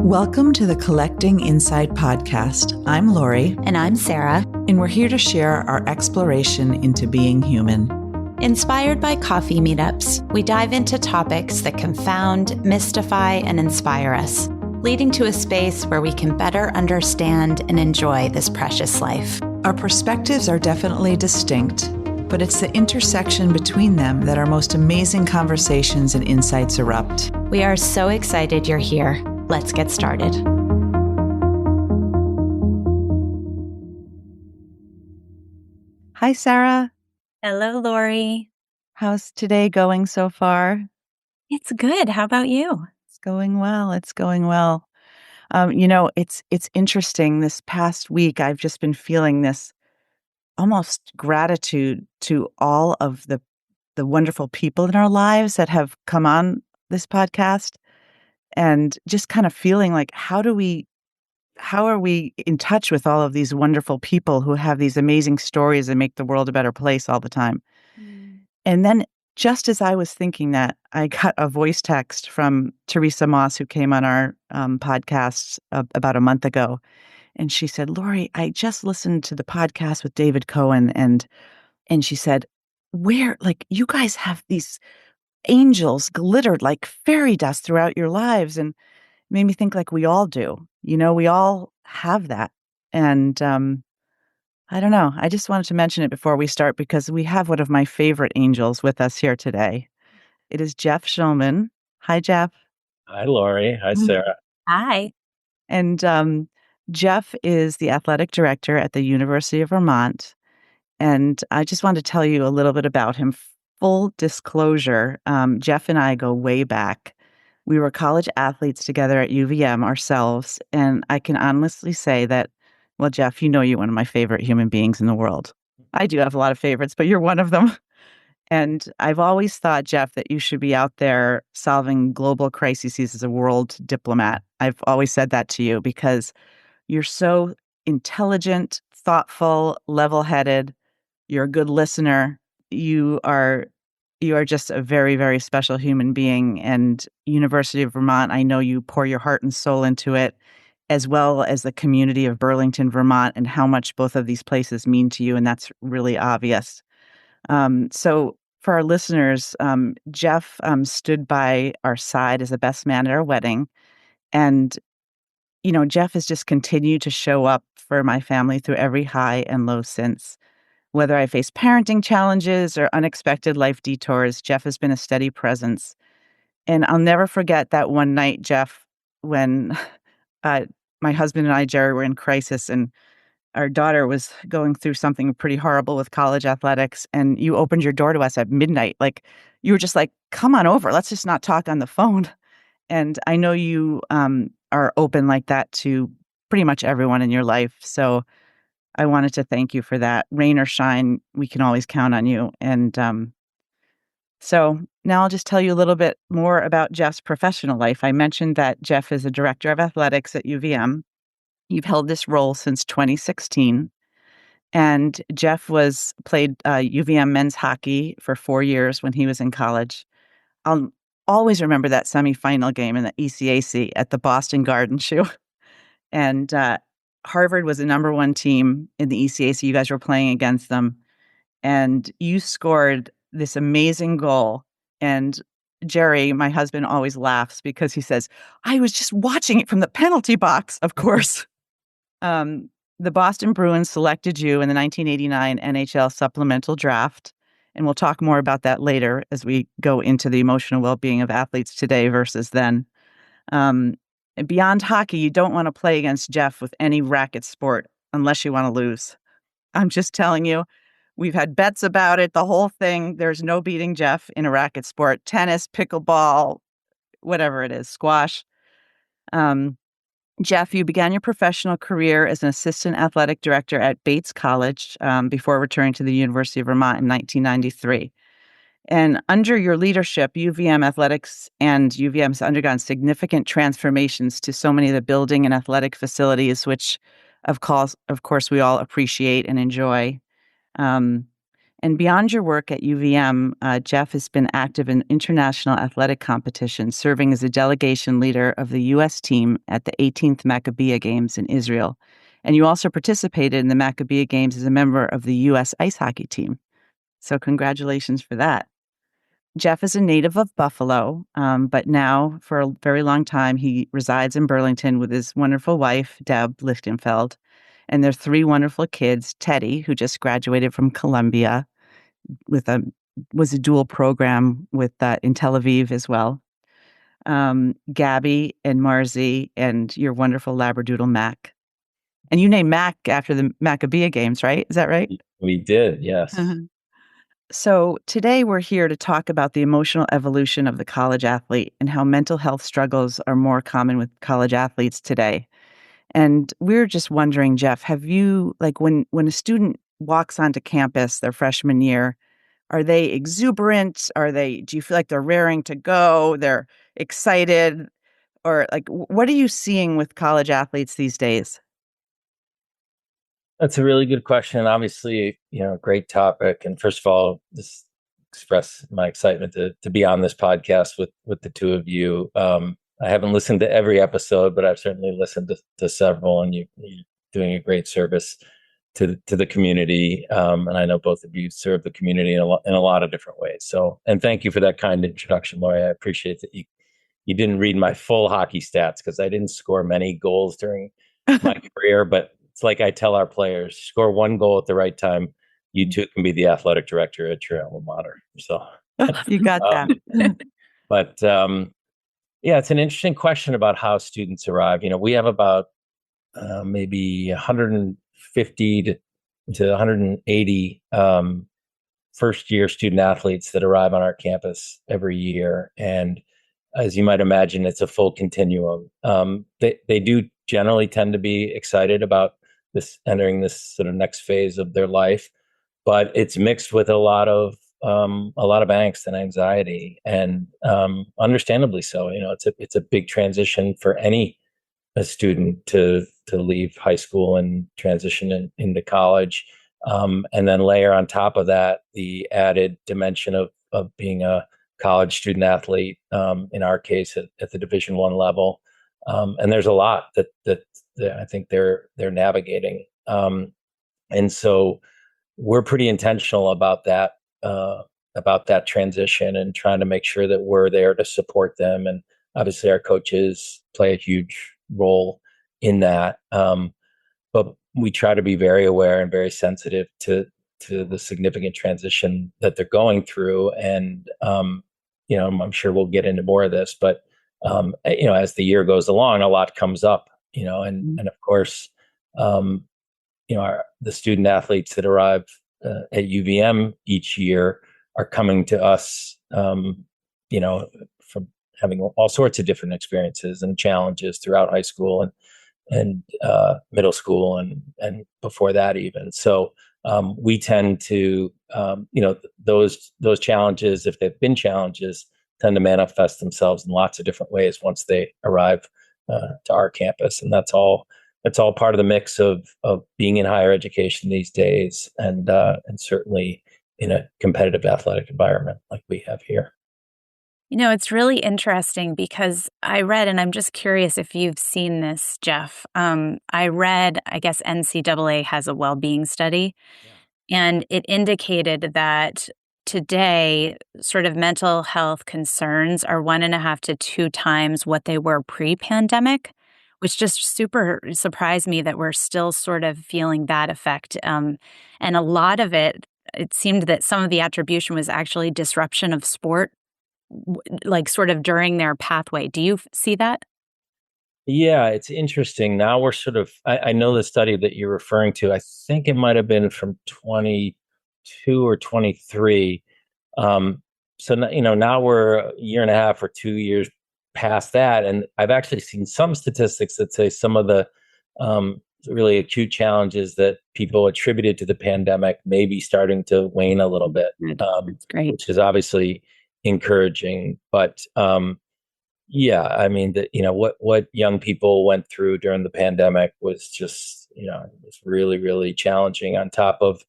Welcome to the Collecting Insight podcast. I'm Lori. And I'm Sara. And we're here to share our exploration into being human. Inspired by coffee meetups, we dive into topics that confound, mystify, and inspire us, leading to a space where we can better understand and enjoy this precious life. Our perspectives are definitely distinct, but it's the intersection between them that our most amazing conversations and insights erupt. We are so excited you're here. Let's get started. Hi, Sara. Hello, Lori. How's today going so far? It's good. How about you? It's going well. It's going well. It's interesting. This past week, I've just been feeling this almost gratitude to all of the wonderful people in our lives that have come on this podcast, and just kind of feeling like, how are we in touch with all of these wonderful people who have these amazing stories and make the world a better place all the time? And then just as I was thinking that, I got a voice text from Teresa Moss, who came on our podcast about a month ago. And she said, Lori, I just listened to the podcast with David Cohen. And she said, you guys have these angels glittered like fairy dust throughout your lives. And it made me think, like, we all do. We all have that. And I don't know. I just wanted to mention it before we start because we have one of my favorite angels with us here today. It is Jeff Schulman. Hi, Jeff. Hi, Lori. Hi, Sara. Hi. And Jeff is the athletic director at the University of Vermont. And I just wanted to tell you a little bit about him. Full disclosure, Jeff and I go way back. We were college athletes together at UVM ourselves. And I can honestly say that, well, Jeff, you're one of my favorite human beings in the world. I do have a lot of favorites, but you're one of them. And I've always thought, Jeff, that you should be out there solving global crises as a world diplomat. I've always said that to you because you're so intelligent, thoughtful, level-headed. You're a good listener. You are just a very, very special human being. And University of Vermont, I know you pour your heart and soul into it, as well as the community of Burlington, Vermont, and how much both of these places mean to you. And that's really obvious. So for our listeners, Jeff stood by our side as the best man at our wedding. And, Jeff has just continued to show up for my family through every high and low since. Whether I face parenting challenges or unexpected life detours, Jeff has been a steady presence. And I'll never forget that one night, Jeff, when my husband and I, Jerry, were in crisis and our daughter was going through something pretty horrible with college athletics. And you opened your door to us at midnight. Like, you were just like, come on over. Let's just not talk on the phone. And I know you are open like that to pretty much everyone in your life. So I wanted to thank you for that. Rain or shine, we can always count on you. And so now I'll just tell you a little bit more about Jeff's professional life. I mentioned that Jeff is a director of athletics at UVM. You've held this role since 2016. And Jeff played UVM men's hockey for 4 years when he was in college. I'll always remember that semifinal game in the ECAC at the Boston Garden Shoe. And Harvard was the number one team in the ECAC. You guys were playing against them. And you scored this amazing goal. And Jerry, my husband, always laughs because he says, I was just watching it from the penalty box, of course. The Boston Bruins selected you in the 1989 NHL supplemental draft. And we'll talk more about that later as we go into the emotional well-being of athletes today versus then. Beyond hockey, you don't want to play against Jeff with any racket sport unless you want to lose. I'm just telling you, we've had bets about it, the whole thing. There's no beating Jeff in a racket sport. Tennis, pickleball, whatever it is, squash. Jeff, you began your professional career as an assistant athletic director at Bates College before returning to the University of Vermont in 1993. And under your leadership, UVM athletics and UVM has undergone significant transformations to so many of the building and athletic facilities, which, of course, we all appreciate and enjoy. And And beyond your work at UVM, Jeff has been active in international athletic competitions, serving as a delegation leader of the U.S. team at the 18th Maccabiah Games in Israel. And you also participated in the Maccabiah Games as a member of the U.S. ice hockey team. So congratulations for that. Jeff is a native of Buffalo, but now for a very long time, he resides in Burlington with his wonderful wife, Deb Lichtenfeld, and their three wonderful kids, Teddy, who just graduated from Columbia with was a dual program with in Tel Aviv as well. Gabby and Marzi and your wonderful Labradoodle Mac. And you named Mac after the Maccabiah Games, right? Is that right? We did, yes. So today we're here to talk about the emotional evolution of the college athlete and how mental health struggles are more common with college athletes today. And we're just wondering, Jeff, have you, like when a student walks onto campus their freshman year, are they exuberant? Do you feel like they're raring to go? They're excited? Or like, what are you seeing with college athletes these days? That's a really good question. Obviously, great topic. And first of all, just express my excitement to be on this podcast with the two of you. I haven't listened to every episode, but I've certainly listened to several, and you're doing a great service to the community. And I know both of you serve the community in a lot of different ways. So, and thank you for that kind introduction, Lori. I appreciate that you didn't read my full hockey stats because I didn't score many goals during my career, but it's like I tell our players, score one goal at the right time. You too can be the athletic director at your alma mater. So you got that. But yeah, it's an interesting question about how students arrive. We have about maybe 150 to 180 first year student athletes that arrive on our campus every year. And as you might imagine, it's a full continuum. They do generally tend to be excited about entering this sort of next phase of their life, but it's mixed with a lot of angst and anxiety, and understandably so. It's a big transition for a student to leave high school and transition into college, and then layer on top of that the added dimension of being a college student athlete, in our case at the Division I level. And there's a lot that I think they're navigating. And so we're pretty intentional about that transition and trying to make sure that we're there to support them. And obviously our coaches play a huge role in that. But we try to be very aware and very sensitive to the significant transition that they're going through. And, I'm sure we'll get into more of this, but, as the year goes along, a lot comes up, and of course, the student athletes that arrive at UVM each year are coming to us, from having all sorts of different experiences and challenges throughout high school and middle school and before that even. So we tend to, those challenges, if they've been challenges, tend to manifest themselves in lots of different ways once they arrive to our campus, and that's all part of the mix of being in higher education these days, and certainly in a competitive athletic environment like we have here. It's really interesting because I read, and I'm just curious if you've seen this, Jeff. I read, I guess NCAA has a well-being study, and it indicated that today, sort of mental health concerns are 1.5 to 2 times what they were pre-pandemic, which just super surprised me that we're still sort of feeling that effect. And a lot of it seemed that some of the attribution was actually disruption of sport, like sort of during their pathway. Do you see that? Yeah, it's interesting. Now we're sort of, I know the study that you're referring to, I think it might have been from 22 or 23. So, now we're a year and a half or 2 years past that. And I've actually seen some statistics that say some of the really acute challenges that people attributed to the pandemic may be starting to wane a little bit. That's great. Which is obviously encouraging. But yeah, I mean, what young people went through during the pandemic was just, it was really, really challenging on top of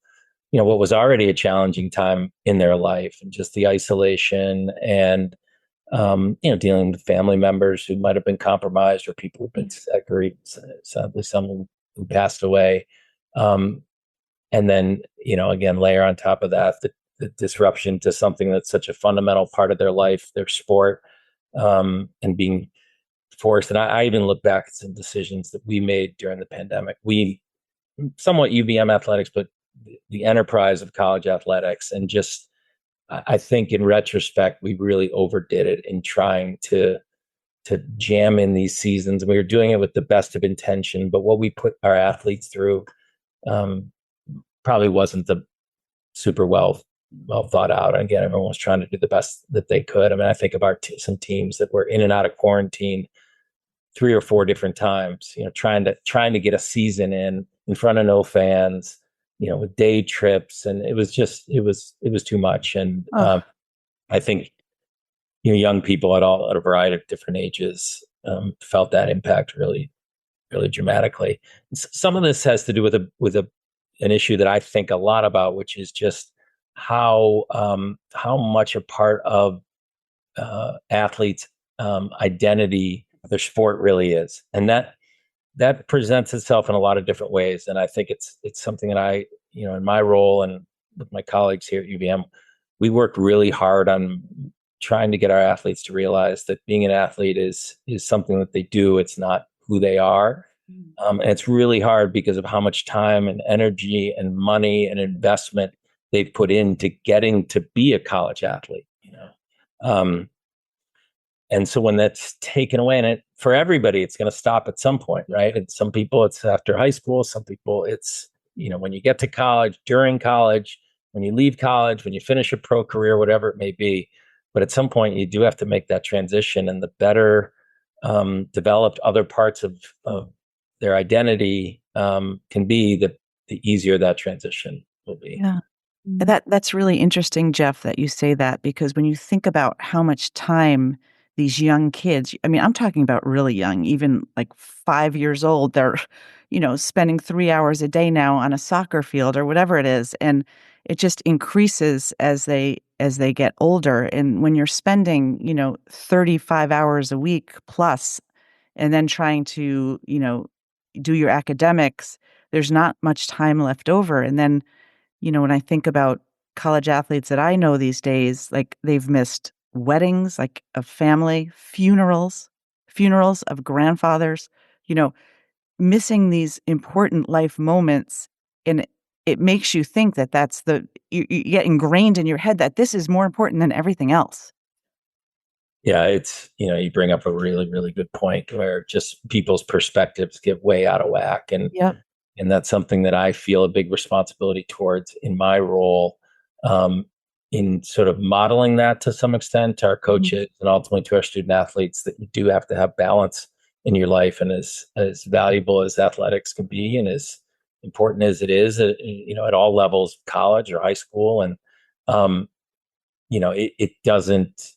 what was already a challenging time in their life, and just the isolation and dealing with family members who might have been compromised, or people who've been separated, sadly someone who passed away. And then, again, layer on top of that the disruption to something that's such a fundamental part of their life, their sport, and being forced. And I even look back at some decisions that we made during the pandemic. We somewhat UVM athletics, but the enterprise of college athletics. And just, I think in retrospect, we really overdid it in trying to jam in these seasons. We were doing it with the best of intention, but what we put our athletes through probably wasn't the super well thought out. And again, everyone was trying to do the best that they could. I mean, I think of some teams that were in and out of quarantine 3 or 4 different times, trying to get a season in front of no fans, with day trips. And it was too much. And I think, young people at a variety of different ages felt that impact really, really dramatically. Some of this has to do with an issue that I think a lot about, which is just how much a part of athletes' identity their sport really is, and that presents itself in a lot of different ways. And I think it's something that I, in my role and with my colleagues here at UVM, we work really hard on trying to get our athletes to realize that being an athlete is something that they do. It's not who they are. And it's really hard because of how much time and energy and money and investment they've put into getting to be a college athlete, and so when that's taken away, and for everybody, it's going to stop at some point, right? And some people, it's after high school. Some people, it's, when you get to college, during college, when you leave college, when you finish a pro career, whatever it may be. But at some point, you do have to make that transition, and the better developed other parts of their identity can be, the easier that transition will be. Yeah. That's really interesting, Jeff, that you say that, because when you think about how much time these young kids, I mean, I'm talking about really young, even like 5 years old, they're, spending 3 hours a day now on a soccer field or whatever it is. And it just increases as they get older. And when you're spending, 35 hours a week plus, and then trying to, do your academics, there's not much time left over. And then, when I think about college athletes that I know these days, like they've missed weddings, like of family, funerals of grandfathers, missing these important life moments. And it makes you think that you get ingrained in your head that this is more important than everything else. Yeah, it's, you bring up a really, really good point where just people's perspectives get way out of whack. And Yep. And that's something that I feel a big responsibility towards in my role, in sort of modeling that to some extent to our coaches and ultimately to our student athletes, that you do have to have balance in your life. And as valuable as athletics can be, and as important as it is, at all levels, college or high school. And, it doesn't,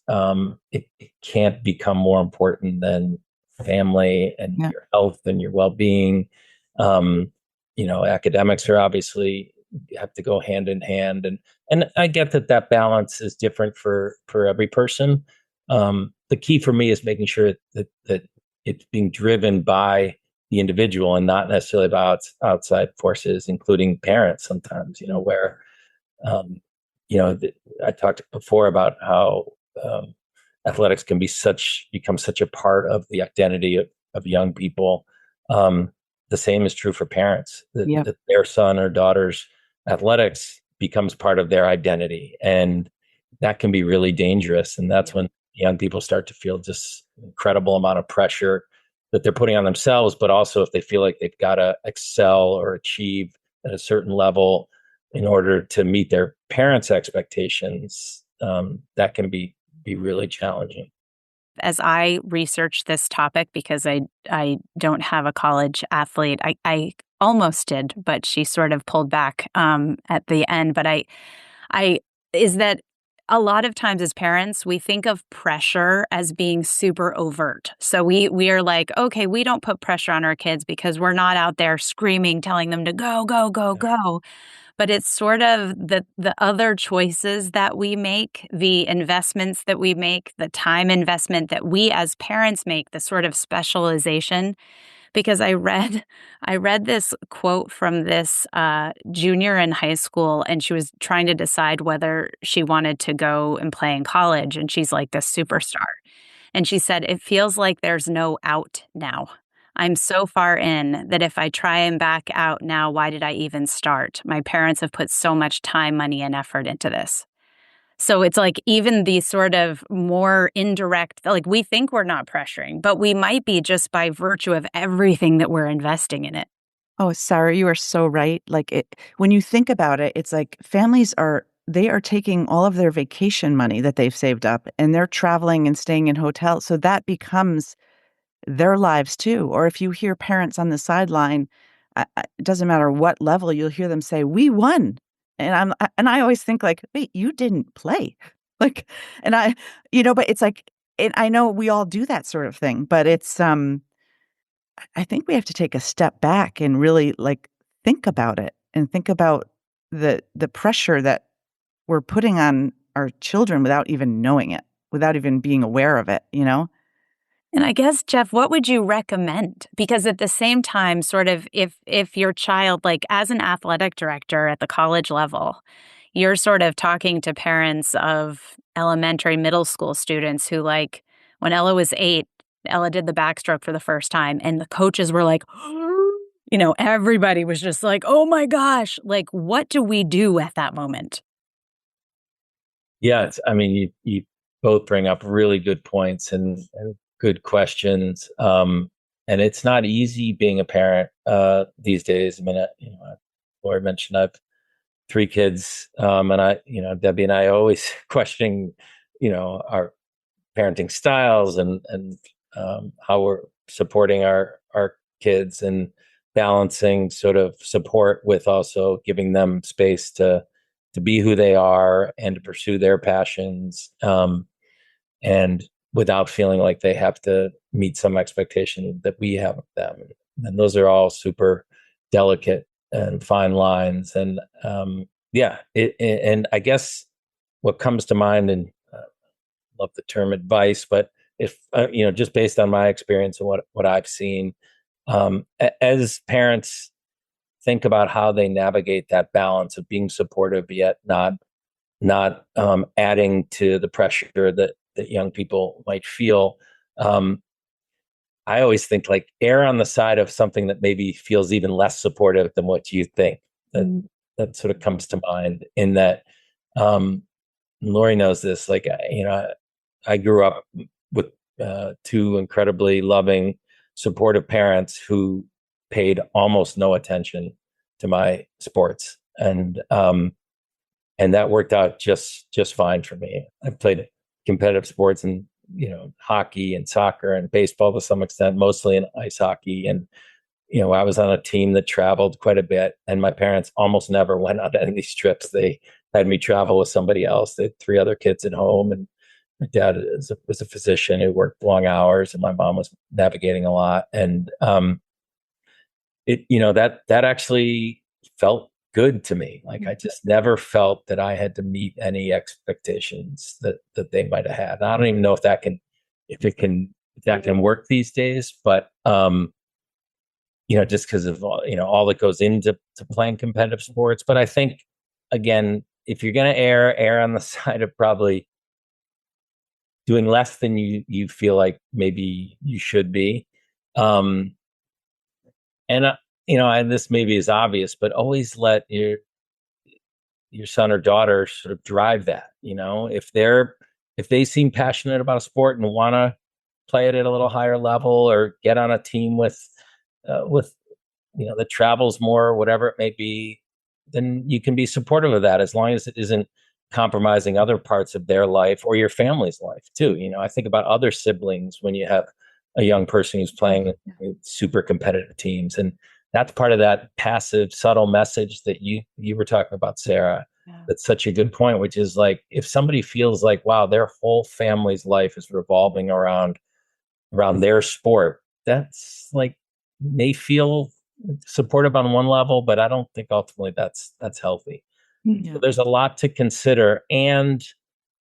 it can't become more important than family and your health and your well-being. Academics are obviously have to go hand in hand, and I get that balance is different for every person. The key for me is making sure that it's being driven by the individual and not necessarily by outside forces, including parents sometimes, where, I talked before about how athletics can become such a part of the identity of young people. The same is true for parents, that their son or daughter's athletics becomes part of their identity. And that can be really dangerous. And that's when young people start to feel just incredible amount of pressure that they're putting on themselves, but also if they feel like they've got to excel or achieve at a certain level in order to meet their parents' expectations, that can be really challenging. As I researched this topic, because I don't have a college athlete, I almost did, but she sort of pulled back at the end. But is that a lot of times as parents, we think of pressure as being super overt. So we are like, okay, we don't put pressure on our kids because we're not out there screaming, telling them to go, go, go, go. But it's sort of the other choices that we make, the investments that we make, the time investment that we as parents make, the sort of specialization. Because I read this quote from this junior in high school, and she was trying to decide whether she wanted to go and play in college, and she's like this superstar. And she said, "It feels like there's no out now. I'm so far in that if I try and back out now, why did I even start? My parents have put so much time, money, and effort into this." So it's like even the sort of more indirect, like we think we're not pressuring, but we might be just by virtue of everything that we're investing in it. Oh, Sarah, you are so right. Like when you think about it, it's like they are taking all of their vacation money that they've saved up and they're traveling and staying in hotels. So that becomes their lives too. Or if you hear parents on the sideline, it doesn't matter what level, you'll hear them say, "We won." And I always think like, wait, you didn't play. Like, and but it's like, and I know we all do that sort of thing, but I think we have to take a step back and really like think about it and think about the pressure that we're putting on our children without even knowing it, without even being aware of it. And I guess, Jeff, what would you recommend? Because at the same time, sort of if your child, like as an athletic director at the college level, you're sort of talking to parents of elementary, middle school students who, like, when Ella was 8, Ella did the backstroke for the first time, and the coaches were like, everybody was just like, oh my gosh, like, what do we do at that moment? Yeah, I mean, you both bring up really good points and good questions. And it's not easy being a parent these days. I mean, Lori mentioned I've 3 kids, and Debbie and I are always questioning, our parenting styles and how we're supporting our kids and balancing sort of support with also giving them space to be who they are and to pursue their passions, and without feeling like they have to meet some expectation that we have of them. And those are all super delicate and fine lines. And and I guess what comes to mind, and love the term advice, but if just based on my experience and what I've seen, as parents think about how they navigate that balance of being supportive yet not adding to the pressure that young people might feel. I always think like err on the side of something that maybe feels even less supportive than what you think. That sort of comes to mind in that. Lori knows this. Like, I grew up with 2 incredibly loving, supportive parents who paid almost no attention to my sports, and that worked out just fine for me. I played competitive sports and hockey and soccer and baseball to some extent, mostly in ice hockey. And I was on a team that traveled quite a bit, and my parents almost never went on any of these trips. They had me travel with somebody else. They had 3 other kids at home, and my dad was a physician who worked long hours, and my mom was navigating a lot. And that actually felt good to me. Like I just never felt that I had to meet any expectations that they might have had. And I don't even know if that can work these days, but just because of all that goes into playing competitive sports. But I think, again, if you're going to err on the side of probably doing less than you feel like maybe you should be, and and this maybe is obvious, but always let your son or daughter sort of drive that. If they seem passionate about a sport and want to play it at a little higher level or get on a team with that travels more, whatever it may be, then you can be supportive of that as long as it isn't compromising other parts of their life or your family's life too. I think about other siblings when you have a young person who's playing super competitive teams, and that's part of that passive, subtle message that you were talking about, Sarah. Yeah. that's such a good point, which is like, if somebody feels like, wow, their whole family's life is revolving around their sport, that's like, may feel supportive on one level, but I don't think ultimately that's healthy. So Yeah. there's a lot to consider. And,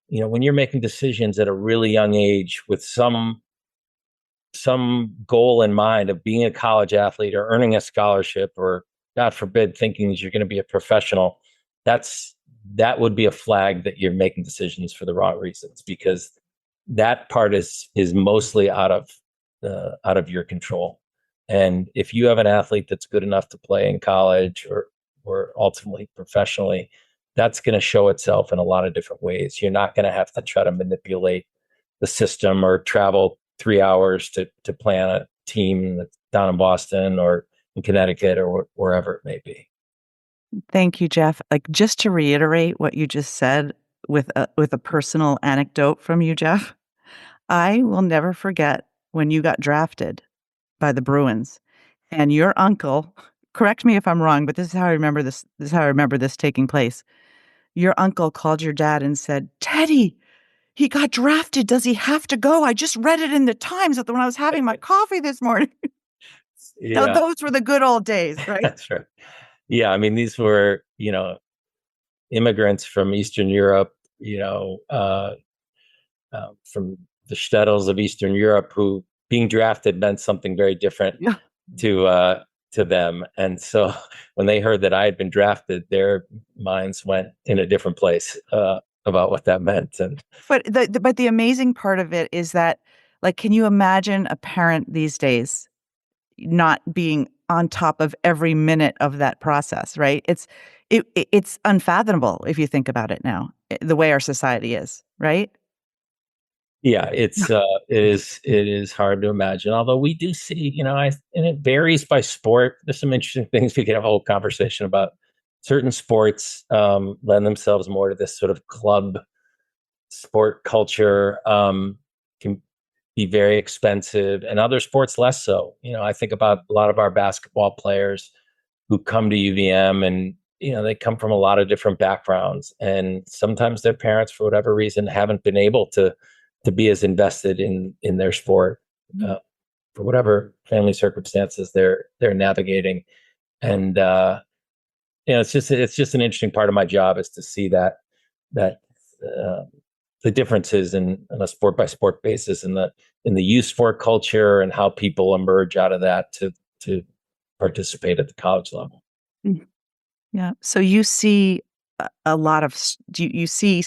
when you're making decisions at a really young age with some goal in mind of being a college athlete or earning a scholarship, or God forbid thinking that you're going to be a professional, that would be a flag that you're making decisions for the wrong reasons, because that part is mostly out of your control. And if you have an athlete that's good enough to play in college or ultimately professionally, that's going to show itself in a lot of different ways. You're not going to have to try to manipulate the system or travel 3 hours to plan a team that's down in Boston or in Connecticut or wherever it may be. Thank you, Jeff. Like, just to reiterate what you just said with a personal anecdote from you, Jeff, I will never forget when you got drafted by the Bruins and your uncle, correct me if I'm wrong, but this is how I remember this. This is how I remember this taking place. Your uncle called your dad and said, "Teddy, he got drafted. Does he have to go? I just read it in the Times when I was having my coffee this morning." Now, Yeah, those were the good old days, right? that's right. Yeah, I mean, these were, immigrants from Eastern Europe, from the shtetls of Eastern Europe, who being drafted meant something very different Yeah. to them. And so when they heard that I had been drafted, their minds went in a different place about what that meant. And But the amazing part of it is that, like, can you imagine a parent these days not being on top of every minute of that process, right? It's unfathomable if you think about it now, the way our society is, right? yeah, it is hard to imagine. Although we do see, and it varies by sport. There's some interesting things we could have a whole conversation about. Certain sports lend themselves more to this sort of club sport culture, can be very expensive, and other sports less so. I think about a lot of our basketball players who come to UVM, and they come from a lot of different backgrounds, and sometimes their parents, for whatever reason, haven't been able to be as invested in their sport, uh, for whatever family circumstances they're navigating. And it's just an interesting part of my job, is to see that uh, the differences in a sport by sport basis, in the youth sport culture, and how people emerge out of that to participate at the college level. Mm. Yeah. So you see a lot of you see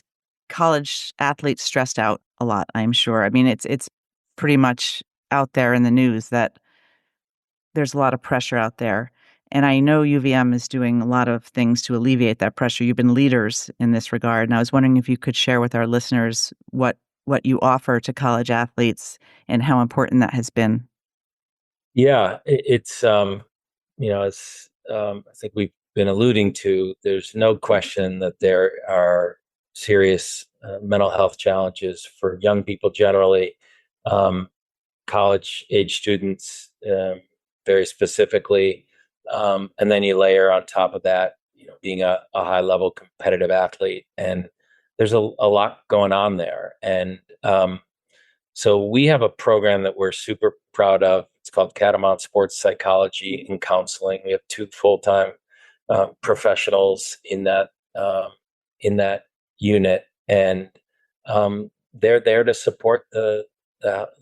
college athletes stressed out a lot, I'm sure. I mean, it's pretty much out there in the news that there's a lot of pressure out there. And I know UVM is doing a lot of things to alleviate that pressure. You've been leaders in this regard. And I was wondering if you could share with our listeners what you offer to college athletes and how important that has been. Yeah, it's I think we've been alluding to. There's no question that there are serious mental health challenges for young people generally, um, college age students, very specifically, and then you layer on top of that, being a high level competitive athlete, and there's a lot going on there. And so we have a program that we're super proud of. It's called Catamount Sports Psychology and Counseling. We have two full-time professionals in that unit, and they're there to support the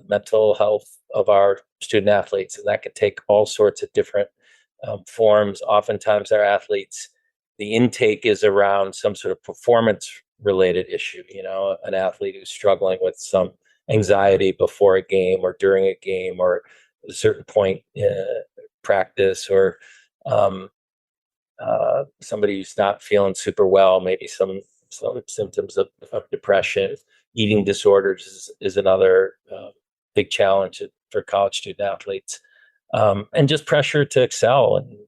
mental health of our student athletes, and that could take all sorts of different forms. Oftentimes, our athletes, the intake is around some sort of performance-related issue. An athlete who's struggling with some anxiety before a game or during a game or at a certain point in practice, or um, somebody who's not feeling super well, maybe some symptoms of depression. Eating disorders is another big challenge for college student athletes, and just pressure to excel in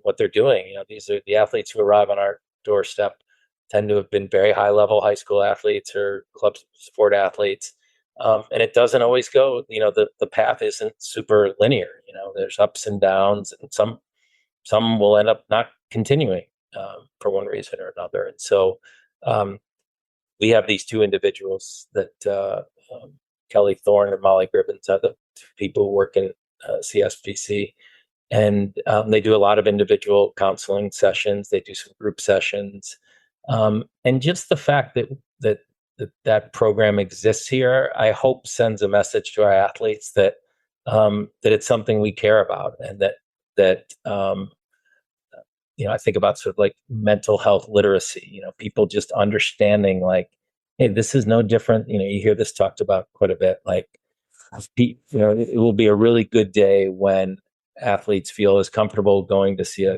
what they're doing. These are the athletes who arrive on our doorstep, tend to have been very high level high school athletes or club sport athletes. And it doesn't always go, the path isn't super linear. There's ups and downs, and some will end up not continuing. for one reason or another. And so we have these two individuals that Kelly Thorne and Molly Gribbins are the two people who work in CSPC. And they do a lot of individual counseling sessions. They do some group sessions. And just the fact that program exists here, I hope sends a message to our athletes that it's something we care about, and that I think about sort of like mental health literacy. People just understanding like, hey, this is no different. You hear this talked about quite a bit. Like, it will be a really good day when athletes feel as comfortable going to see a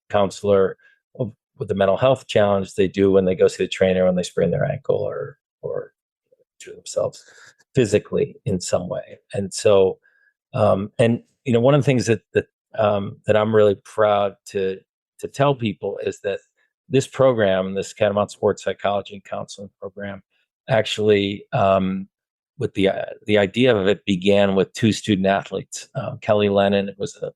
counselor with a mental health challenge they do when they go see the trainer when they sprain their ankle or to themselves physically in some way. And so, one of the things that I'm really proud to tell people is that this program, this Catamount Sports Psychology and Counseling program, actually, with the idea of it began with two student athletes. Kelly Lennon was a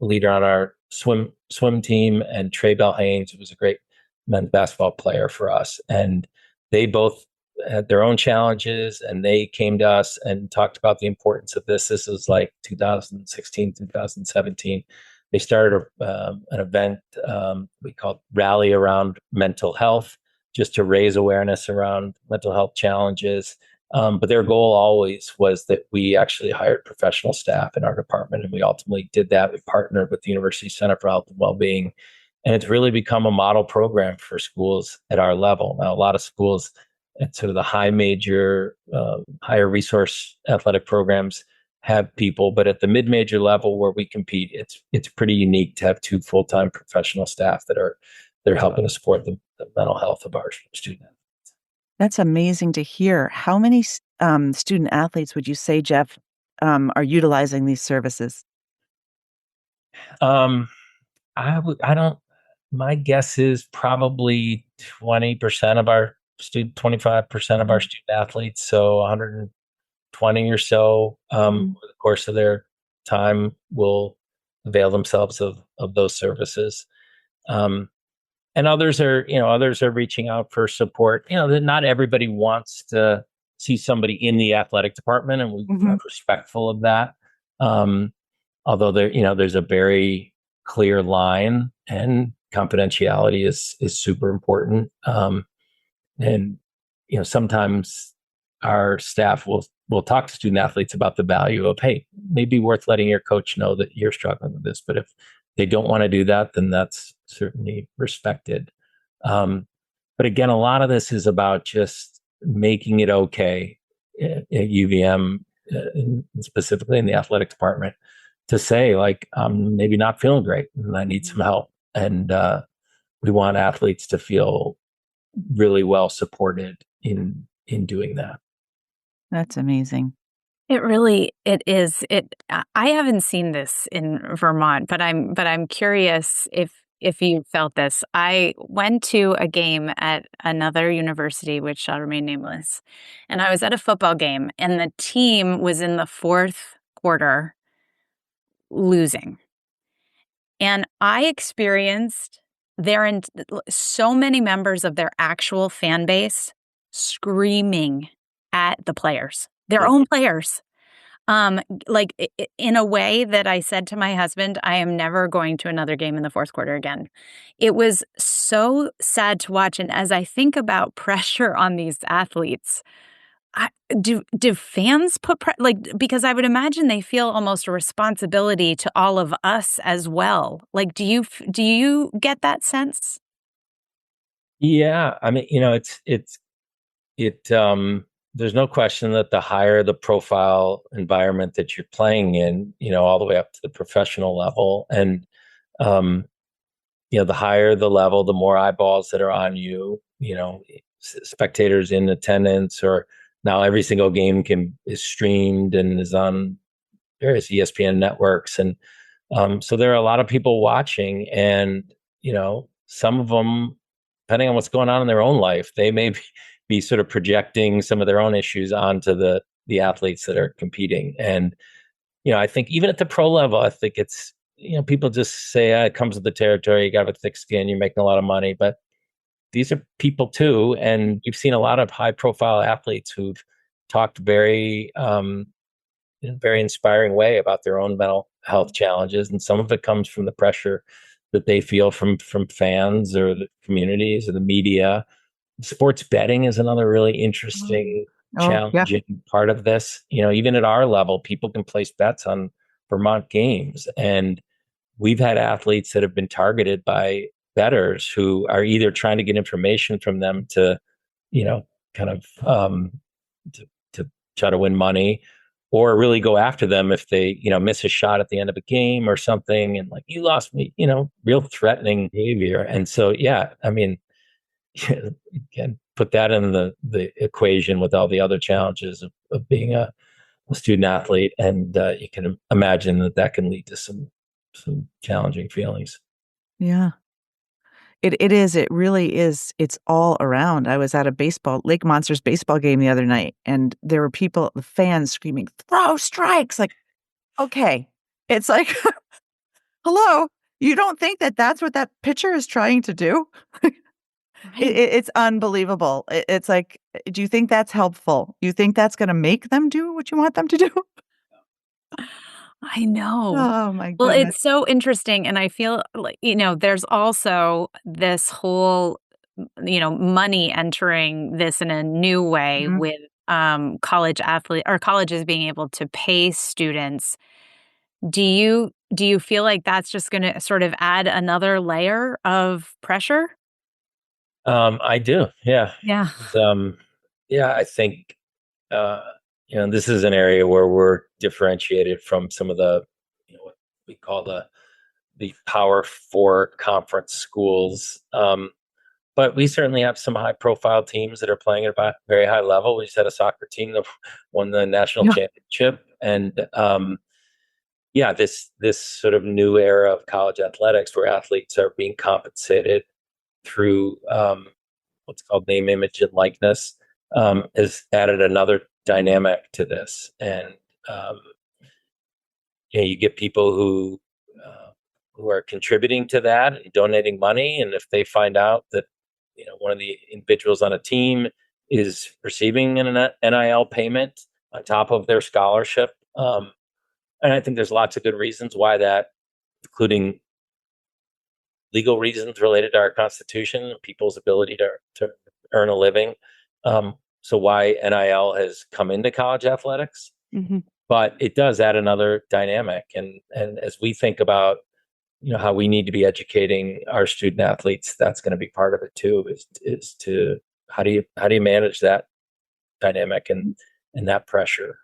leader on our swim team, and Trey Bell Haynes, who was a great men's basketball player for us. And they both had their own challenges, and they came to us and talked about the importance of this. This was like 2016, 2017. They started an event we called Rally Around Mental Health, just to raise awareness around mental health challenges. But their goal always was that we actually hired professional staff in our department, and we ultimately did that. We partnered with the University Center for Health and Wellbeing, and it's really become a model program for schools at our level. Now, a lot of schools at sort of the high major, higher resource athletic programs have people, but at the mid-major level where we compete, it's pretty unique to have two full-time professional staff they're helping to support the mental health of our students. That's amazing to hear. How many student athletes would you say, Jeff, are utilizing these services? My guess is probably 20% of our 25% of our student athletes. So 120 or so over the course of their time will avail themselves of those services. And others are reaching out for support. That not everybody wants to see somebody in the athletic department, and we're respectful of that. Although there's a very clear line, and confidentiality is super important. And sometimes our staff will talk to student athletes about the value of, hey, maybe worth letting your coach know that you're struggling with this. But if they don't want to do that, then that's certainly respected. But again, a lot of this is about just making it okay at UVM, specifically in the athletic department, to say, like, I'm maybe not feeling great and I need some help. And we want athletes to feel really well supported in doing that. That's amazing. It is. I haven't seen this in Vermont, but I'm curious if you felt this. I went to a game at another university, which shall remain nameless, and I was at a football game, and the team was in the fourth quarter losing, and I experienced so many members of their actual fan base screaming at the players, their own players. Like in a way that I said to my husband, I am never going to another game in the fourth quarter again. It was so sad to watch. And as I think about pressure on these athletes, do fans put because I would imagine they feel almost a responsibility to all of us as well. Like, do you get that sense? Yeah, I mean, there's no question that the higher the profile environment that you're playing in, all the way up to the professional level, and the higher the level, the more eyeballs that are on you. Spectators in attendance, or now every single game is streamed and is on various ESPN networks, and so there are a lot of people watching, and some of them, depending on what's going on in their own life, they may be sort of projecting some of their own issues onto the athletes that are competing. And I think even at the pro level, I think it's people just say it comes with the territory. You got a thick skin. You're making a lot of money, but these are people too, and you've seen a lot of high-profile athletes who've talked in a very inspiring way about their own mental health challenges, and some of it comes from the pressure that they feel from fans or the communities or the media. Sports betting is another really interesting, Oh, yeah. challenging part of this. Even at our level, people can place bets on Vermont games, and we've had athletes that have been targeted by bettors who are either trying to get information from them to, kind of to try to win money, or really go after them if they, miss a shot at the end of a game or something, and like, you lost me, real threatening behavior. And so, yeah, I mean, you can put that in the equation with all the other challenges of being a student athlete, and you can imagine that can lead to some challenging feelings. Yeah. It really is. It's all around. I was at a Lake Monsters baseball game the other night, and there were the fans screaming, "Throw strikes!" Like, okay. It's like, hello, you don't think that that's what that pitcher is trying to do? It's unbelievable. It's like, do you think that's helpful? You think that's going to make them do what you want them to do? I know. Oh my Well, goodness. it's so interesting. And I feel like, there's also this whole, money entering this in a new way Mhm. with college athlete or colleges being able to pay students. Do you feel like that's just going to sort of add another layer of pressure? I do. Yeah. Yeah. Yeah, I think, uh, this is an area where we're differentiated from some of the, what we call the Power Four conference schools. But we certainly have some high profile teams that are playing at a very high level. We just had a soccer team that won the national Yeah. championship. And yeah, this sort of new era of college athletics where athletes are being compensated through what's called name, image, and likeness has added another dynamic to this. And um, you get people who are contributing to that, donating money, and if they find out that one of the individuals on a team is receiving an NIL payment on top of their scholarship, and I think there's lots of good reasons why that, including legal reasons related to our Constitution and people's ability to earn a living. So why NIL has come into college athletics, Mhm. but it does add another dynamic. And as we think about how we need to be educating our student athletes, that's going to be part of it too. Is to how do you manage that dynamic and that pressure.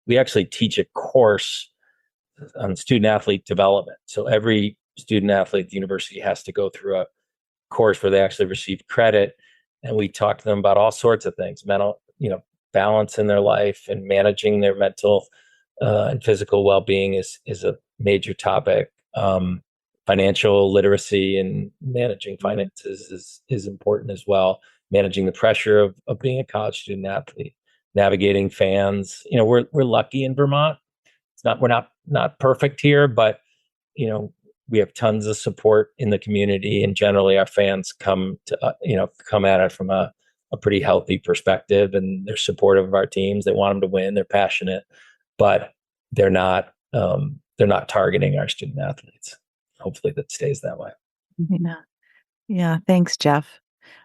We actually teach a course on student athlete development. So every student athlete at the university has to go through a course where they actually receive credit, and we talk to them about all sorts of things, mental, balance in their life, and managing their mental and physical well-being is a major topic. Financial literacy and managing finances is important as well. Managing the pressure of being a college student athlete, navigating fans. We're lucky in Vermont. We're not perfect here, but we have tons of support in the community, and generally our fans come at it from a pretty healthy perspective, and they're supportive of our teams. They want them to win. They're passionate, but they're not targeting our student athletes. Hopefully that stays that way. Yeah. Yeah. Thanks, Jeff.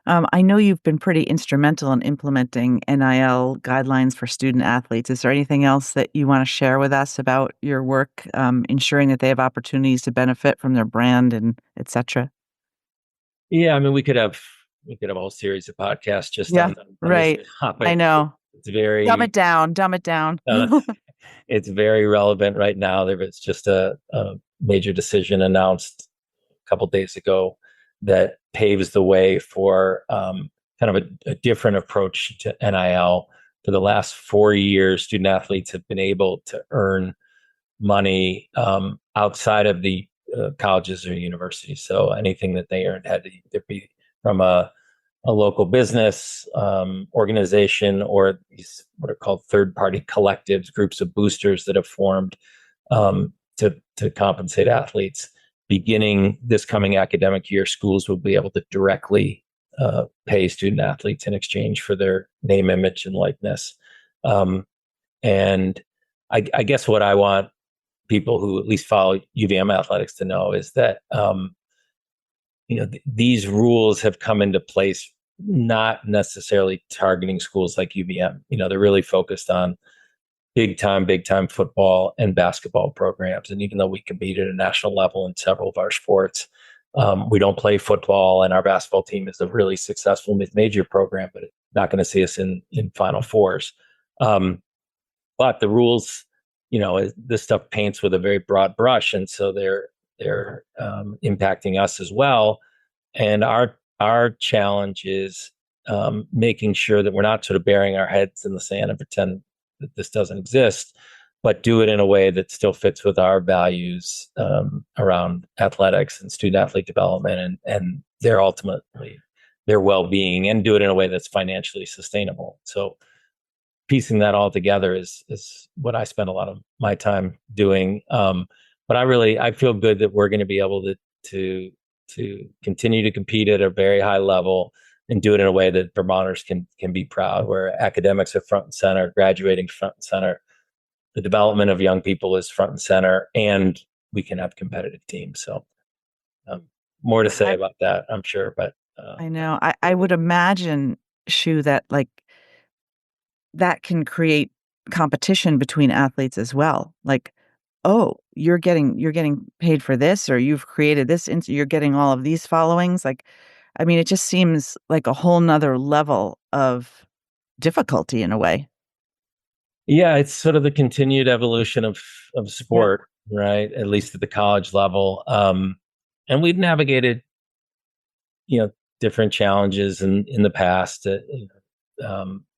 I know you've been pretty instrumental in implementing NIL guidelines for student athletes. Is there anything else that you want to share with us about your work, ensuring that they have opportunities to benefit from their brand and et cetera? Yeah, I mean, we could have a whole series of podcasts just Yeah, on this right. I topic. know. It's Dumb it very down. Dumb it down. uh, it's very relevant right now. There was just a major decision announced a couple days ago that paves the way for kind of a different approach to NIL. For the last 4 years, student athletes have been able to earn money outside of the colleges or universities. So anything that they earned had to either be from a local business organization, or these what are called third-party collectives, groups of boosters that have formed to compensate athletes. Beginning this coming academic year, schools will be able to directly pay student athletes in exchange for their name, image, and likeness. And I guess what I want people who at least follow UVM athletics to know is that these rules have come into place not necessarily targeting schools like UVM. They're really focused on big time football and basketball programs. And even though we compete at a national level in several of our sports, we don't play football, and our basketball team is a really successful mid-major program, but not going to see us in Final Fours. But the rules, this stuff paints with a very broad brush, and so they're impacting us as well. And our challenge is making sure that we're not sort of burying our heads in the sand and pretend that this doesn't exist, but do it in a way that still fits with our values around athletics and student athlete development and their ultimately their well-being, and do it in a way that's financially sustainable. So piecing that all together is what I spend a lot of my time doing. But I feel good that we're going to be able to continue to compete at a very high level and do it in a way that Vermonters can be proud, where academics are front and center, graduating front and center, the development of young people is front and center, and we can have competitive teams. So more to say about that, I'm sure. But I know I would imagine, Shu, that that can create competition between athletes as well. Like, oh, you're getting paid for this, or you've created this, you're getting all of these followings. It just seems like a whole nother level of difficulty in a way. Yeah, it's sort of the continued evolution of sport, right? At least at the college level. And we've navigated, different challenges in the past.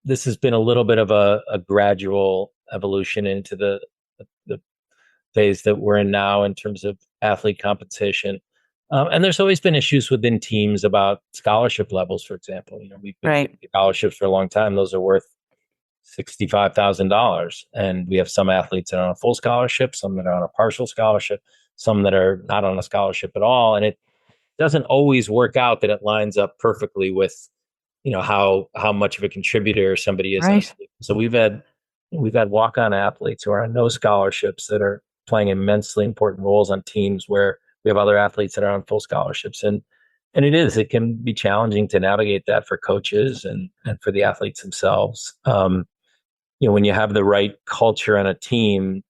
This has been a little bit of a gradual evolution into the phase that we're in now in terms of athlete compensation. And there's always been issues within teams about scholarship levels, for example. We've been giving scholarships for a long time. Those are worth $65,000. And we have some athletes that are on a full scholarship, some that are on a partial scholarship, some that are not on a scholarship at all. And it doesn't always work out that it lines up perfectly with, how much of a contributor somebody is. Right. So we've had walk-on athletes who are on no scholarships that are playing immensely important roles on teams where we have other athletes that are on full scholarships. And it can be challenging to navigate that for coaches and for the athletes themselves. When you have the right culture on a team,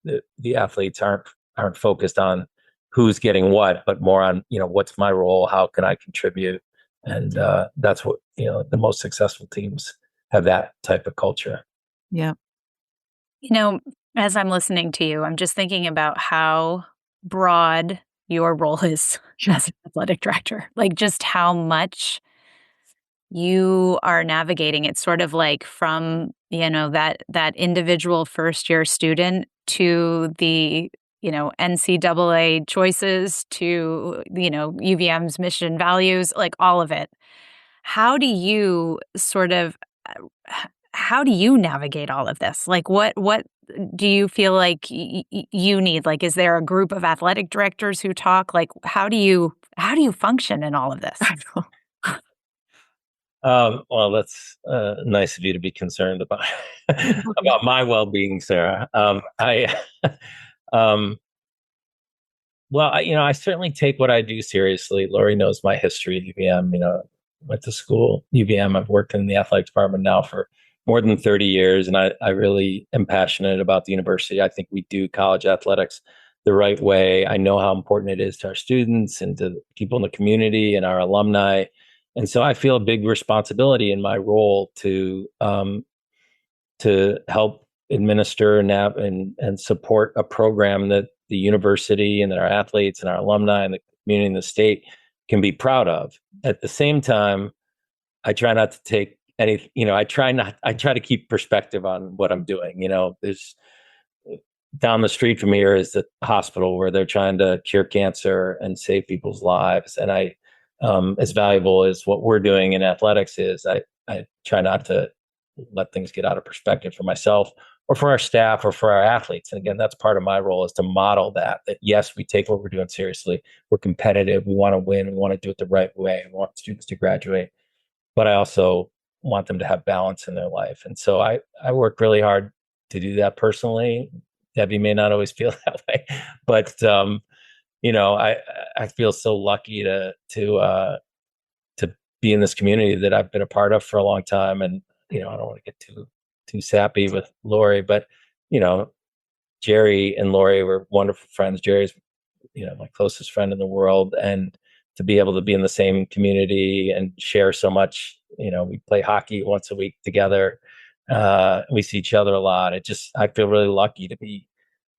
the athletes aren't focused on who's getting what, but more on, what's my role? How can I contribute? And that's what, the most successful teams have, that type of culture. Yeah. As I'm listening to you, I'm just thinking about how broad your role is as an athletic director, like just how much you are navigating. It's sort of like from, that individual first year student to the, NCAA choices to, UVM's mission values, like all of it. How do you navigate all of this? Like what do you feel like you need? Like, is there a group of athletic directors who talk? Like, how do you function in all of this? Well, that's nice of you to be concerned about about my well-being, Sarah. Well, I certainly take what I do seriously. Lori knows my history at UVM. Went to school UVM. I've worked in the athletic department now for more than 30 years, and I really am passionate about the university. I think we do college athletics the right way. I know how important it is to our students and to people in the community and our alumni. And so I feel a big responsibility in my role to help administer and support a program that the university and that our athletes and our alumni and the community and the state can be proud of. At the same time, I try not to take any, I try to keep perspective on what I'm doing. There's down the street from here is the hospital where they're trying to cure cancer and save people's lives. And as valuable as what we're doing in athletics is, I try not to let things get out of perspective for myself or for our staff or for our athletes. And again, that's part of my role, is to model that yes, we take what we're doing seriously. We're competitive. We want to win. We want to do it the right way. We want students to graduate, but I also want them to have balance in their life. And so I work really hard to do that personally. Debbie may not always feel that way, but I feel so lucky to be in this community that I've been a part of for a long time. And I don't want to get too sappy with Lori, but Jerry and Lori were wonderful friends. Jerry's my closest friend in the world, and to be able to be in the same community and share so much. We play hockey once a week together. We see each other a lot. I feel really lucky to be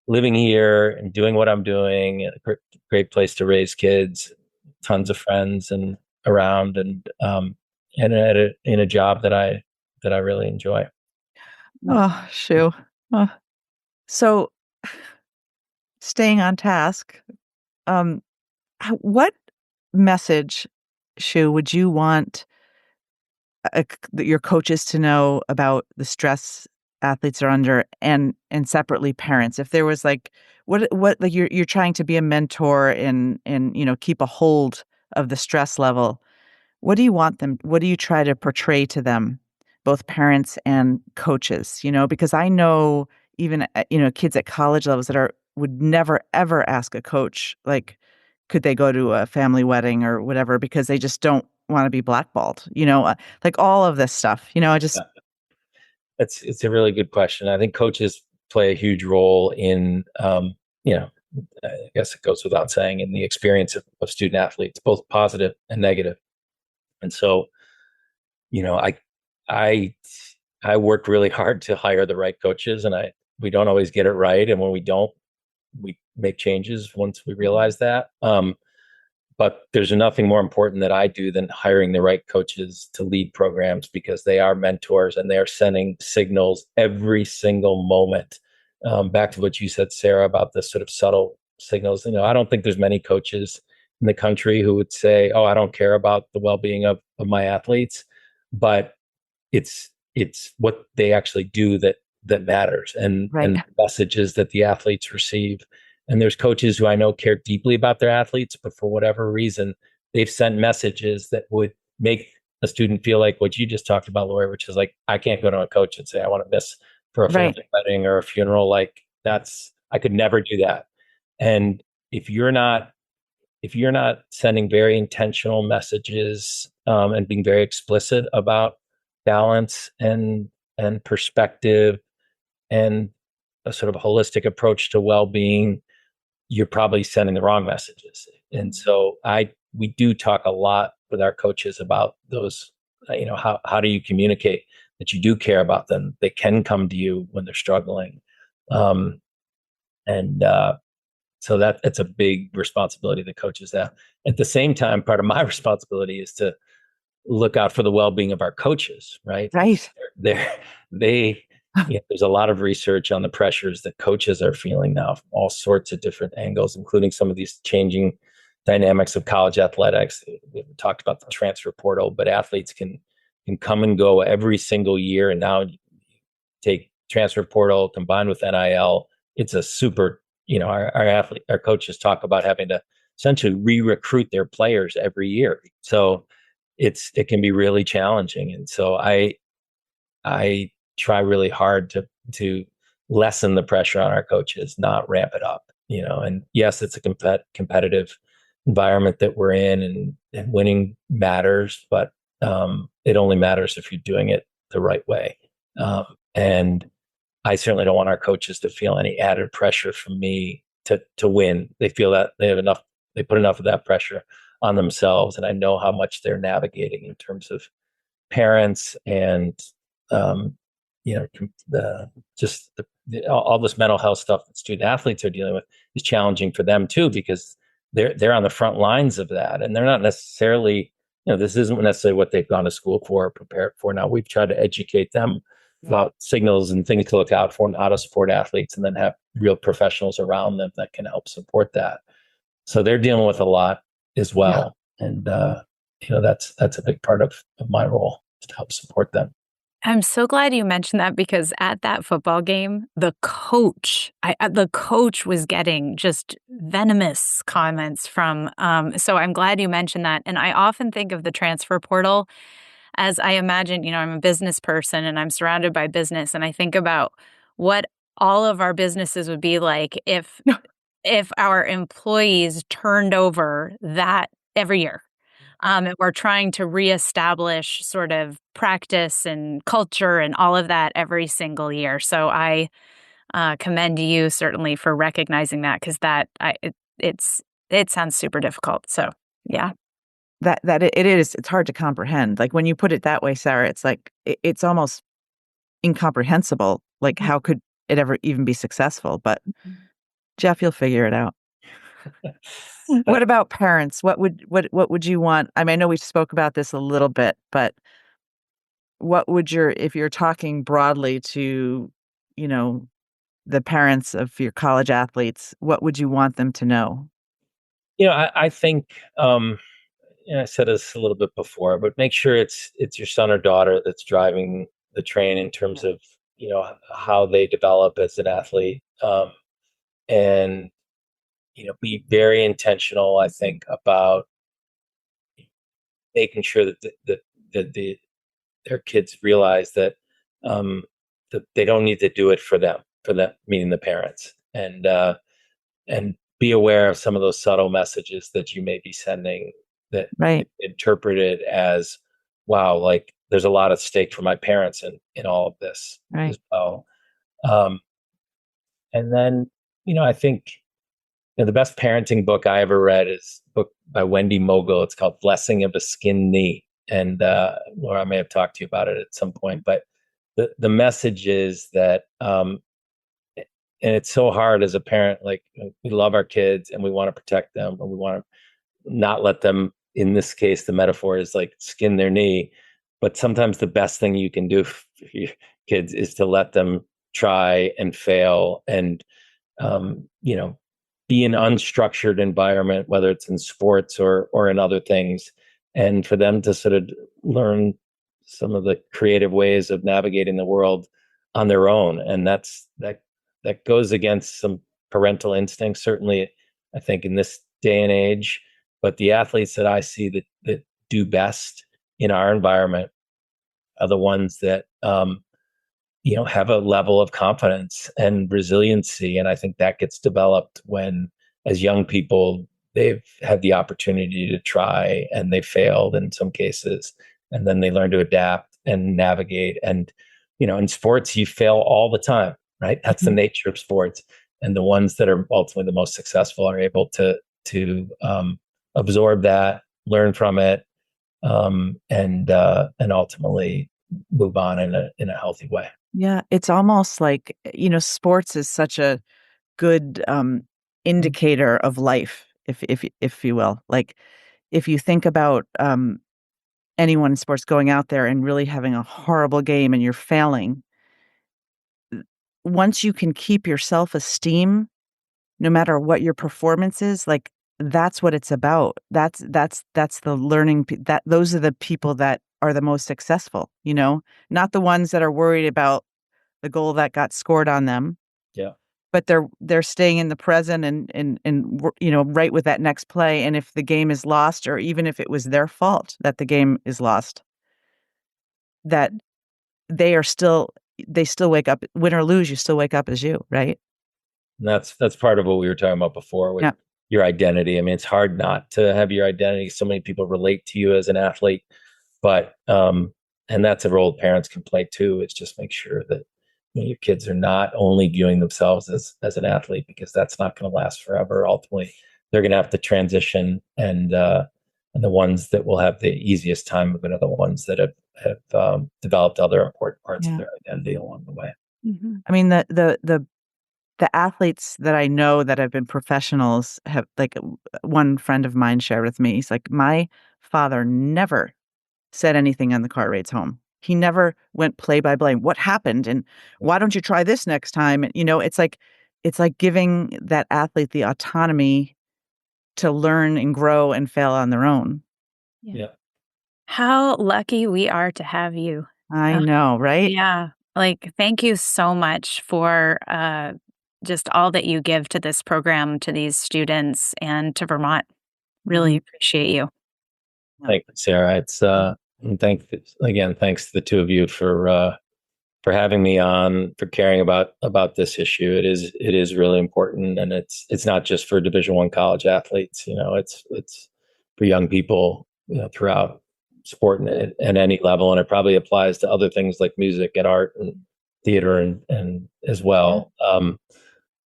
living here and doing what I'm doing. A great place to raise kids, tons of friends and around, and in a job that I really enjoy. Oh, shoo. Oh. So, staying on task, what message, Shu, would you want your coaches to know about the stress athletes are under, and separately parents? If there was what like you're trying to be a mentor and keep a hold of the stress level, what do you want them? What do you try to portray to them, both parents and coaches? Because I know even kids at college levels that would never ever ask a coach could they go to a family wedding or whatever, because they just don't want to be blackballed. Like all of this stuff. I just it's a really good question. I think coaches play a huge role in I guess it goes without saying, in the experience of student athletes, both positive and negative. And so, I work really hard to hire the right coaches, and we don't always get it right. And when we don't, we make changes once we realize that. But there's nothing more important that I do than hiring the right coaches to lead programs, because they are mentors and they're sending signals every single moment. Back to what you said, Sarah, about the sort of subtle signals. I don't think there's many coaches in the country who would say, "Oh, I don't care about the well-being of my athletes," but it's what they actually do that matters, and right. the messages that the athletes receive. And there's coaches who I know care deeply about their athletes, but for whatever reason, they've sent messages that would make a student feel like what you just talked about, Lori, which is like, I can't go to a coach and say I want to miss for a family wedding or a funeral. Like I could never do that. And if you're not sending very intentional messages and being very explicit about balance and perspective and a sort of holistic approach to well-being, you're probably sending the wrong messages. And so we do talk a lot with our coaches about those, how do you communicate that you do care about them? They can come to you when they're struggling. So it's a big responsibility that coaches have. At the same time, part of my responsibility is to look out for the well-being of our coaches, right? Right. There's a lot of research on the pressures that coaches are feeling now from all sorts of different angles, including some of these changing dynamics of college athletics. We talked about the transfer portal, but athletes can come and go every single year. And now take transfer portal combined with NIL. It's a super, our coaches talk about having to essentially re-recruit their players every year. So it can be really challenging. And so I try really hard to lessen the pressure on our coaches, not ramp it up, and yes, it's a competitive environment that we're in, and winning matters, but it only matters if you're doing it the right way. And I certainly don't want our coaches to feel any added pressure from me to win. They feel that they put enough of that pressure on themselves. And I know how much they're navigating in terms of parents and, all this mental health stuff that student athletes are dealing with is challenging for them too, because they're on the front lines of that, and they're not necessarily, this isn't necessarily what they've gone to school for or prepared for. Now we've tried to educate them about signals and things to look out for and how to support athletes, and then have real professionals around them that can help support that. So they're dealing with a lot as well. Yeah. And, that's a big part of my role, is to help support them. I'm so glad you mentioned that because at that football game, the coach was getting just venomous comments from. So I'm glad you mentioned that. And I often think of the transfer portal as I imagine, I'm a business person and I'm surrounded by business, and I think about what all of our businesses would be like if our employees turned over that every year. And we're trying to reestablish sort of practice and culture and all of that every single year. So I commend you certainly for recognizing that because it sounds super difficult. So yeah, It's hard to comprehend. Like when you put it that way, Sarah, it's like it's almost incomprehensible. Like how could it ever even be successful? But Jeff, you'll figure it out. What about parents? What would you want? I mean, I know we spoke about this a little bit, but what would if you're talking broadly to, the parents of your college athletes, what would you want them to know? I think I said this a little bit before, but make sure it's your son or daughter that's driving the train in terms of how they develop as an athlete, and be very intentional. I think about making sure that their kids realize that that they don't need to do it for them, meaning the parents, and be aware of some of those subtle messages that you may be sending that Right. interpreted as, wow, like there's a lot at stake for my parents in all of this Right. as well. And then, I think the best parenting book I ever read is a book by Wendy Mogul. It's called Blessing of a Skinned Knee. And Laura, I may have talked to you about it at some point, but the message is that, and it's so hard as a parent, like we love our kids and we want to protect them and we want to not let them, in this case, the metaphor is like skin their knee. But sometimes the best thing you can do for your kids is to let them try and fail and, be an unstructured environment, whether it's in sports or in other things, and for them to sort of learn some of the creative ways of navigating the world on their own. And that goes against some parental instincts, certainly, I think, in this day and age. But the athletes that I see that do best in our environment are the ones that have a level of confidence and resiliency. And I think that gets developed when, as young people, they've had the opportunity to try and they failed in some cases. And then they learn to adapt and navigate. And, in sports, you fail all the time, right? That's the nature of sports. And the ones that are ultimately the most successful are able to absorb that, learn from it, and ultimately move on in a healthy way. Yeah, it's almost like, sports is such a good indicator of life, if you will. Like if you think about anyone in sports going out there and really having a horrible game and you're failing, once you can keep your self-esteem, no matter what your performance is, like that's what it's about. That's the learning that those are the people that are the most successful, not the ones that are worried about the goal that got scored on them. Yeah. But they're staying in the present and right with that next play. And if the game is lost, or even if it was their fault that the game is lost, that they still wake up, win or lose, you still wake up as you, right? And that's part of what we were talking about before with your identity. I mean, it's hard not to have your identity. So many people relate to you as an athlete, but and that's a role parents can play too. Is just make sure that your kids are not only viewing themselves as an athlete, because that's not going to last forever. Ultimately, they're going to have to transition, and the ones that will have the easiest time of it are the ones that have developed other important parts of their identity along the way. Mm-hmm. I mean, the athletes that I know that have been professionals have, like, one friend of mine shared with me, he's like, my father never said anything on the car rides home. He never went play by play. What happened? And why don't you try this next time? And, it's like giving that athlete the autonomy to learn and grow and fail on their own. Yeah. How lucky we are to have you. I know, right? Yeah. Like, thank you so much for just all that you give to this program, to these students, and to Vermont. Really appreciate you. Thank you, Sarah. It's and thanks to the two of you for having me on, for caring about this issue. It is really important, and it's not just for Division I college athletes. It's for young people, throughout sport and at any level, and it probably applies to other things like music and art and theater and as well.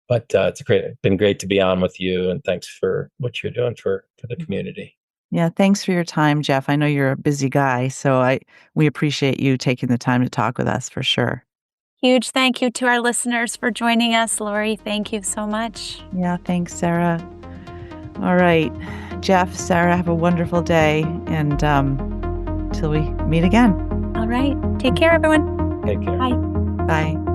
But it's been great to be on with you, and thanks for what you're doing for the community. Yeah, thanks for your time, Jeff. I know you're a busy guy, so we appreciate you taking the time to talk with us for sure. Huge thank you to our listeners for joining us. Lori, thank you so much. Yeah, thanks, Sarah. All right, Jeff, Sarah, have a wonderful day, and till we meet again. All right. Take care, everyone. Take care. Bye. Bye.